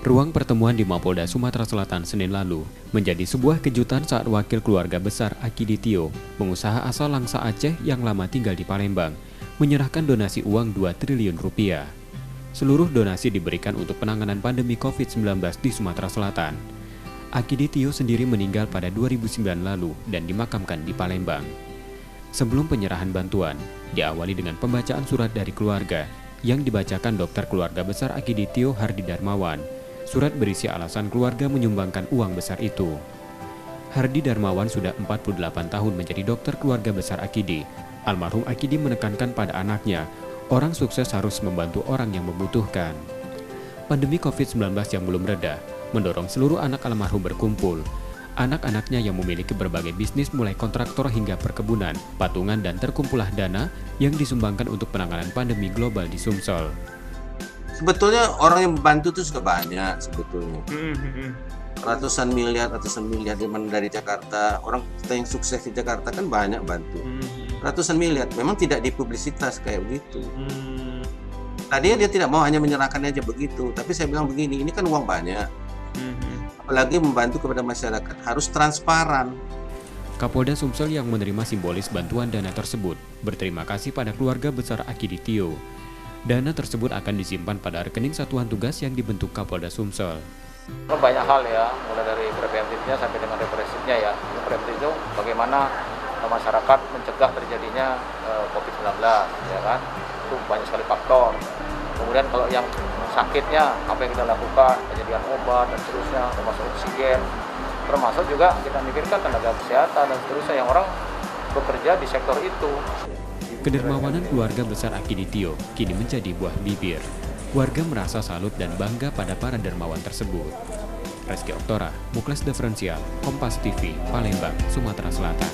Ruang pertemuan di Mapolda Sumatera Selatan Senin lalu menjadi sebuah kejutan saat wakil keluarga besar Akiditio, pengusaha asal Langsa Aceh yang lama tinggal di Palembang, menyerahkan donasi uang 2 triliun rupiah. Seluruh donasi diberikan untuk penanganan pandemi COVID-19 di Sumatera Selatan. Akiditio sendiri meninggal pada 2009 lalu dan dimakamkan di Palembang. Sebelum penyerahan bantuan, diawali dengan pembacaan surat dari keluarga yang dibacakan dokter keluarga besar Akiditio Hardi Darmawan. Surat berisi alasan keluarga menyumbangkan uang besar itu. Hardi Darmawan sudah 48 tahun menjadi dokter keluarga besar Akidi. Almarhum Akidi menekankan pada anaknya, orang sukses harus membantu orang yang membutuhkan. Pandemi COVID-19 yang belum reda mendorong seluruh anak almarhum berkumpul. Anak-anaknya yang memiliki berbagai bisnis mulai kontraktor hingga perkebunan, patungan dan terkumpulah dana yang disumbangkan untuk penanganan pandemi global di Sumsel. Sebetulnya orang yang membantu itu juga banyak sebetulnya. Ratusan miliar dari Jakarta. Orang kita yang sukses di Jakarta kan banyak bantu. Ratusan miliar, memang tidak dipublisitas kayak begitu. Tadinya dia tidak mau hanya menyerahkannya aja begitu, tapi saya bilang begini, ini kan uang banyak. Apalagi membantu kepada masyarakat, harus transparan. Kapolda Sumsel yang menerima simbolis bantuan dana tersebut berterima kasih pada keluarga besar Akiditio. Dana tersebut akan disimpan pada rekening satuan tugas yang dibentuk Kapolda Sumsel. Banyak hal ya, mulai dari preventifnya sampai dengan represifnya ya. Preventif itu bagaimana masyarakat mencegah terjadinya COVID-19, ya kan? Itu banyak sekali faktor. Kemudian kalau yang sakitnya, apa yang kita lakukan, penyediaan obat dan seterusnya, termasuk oksigen, termasuk juga kita mikirkan tenaga kesehatan dan seterusnya yang orang bekerja di sektor itu. Kedermawanan keluarga besar Akiditio kini menjadi buah bibir. Warga merasa salut dan bangga pada para dermawan tersebut. Reski Oktora, Muklas Diferensial, Kompas TV, Palembang, Sumatera Selatan.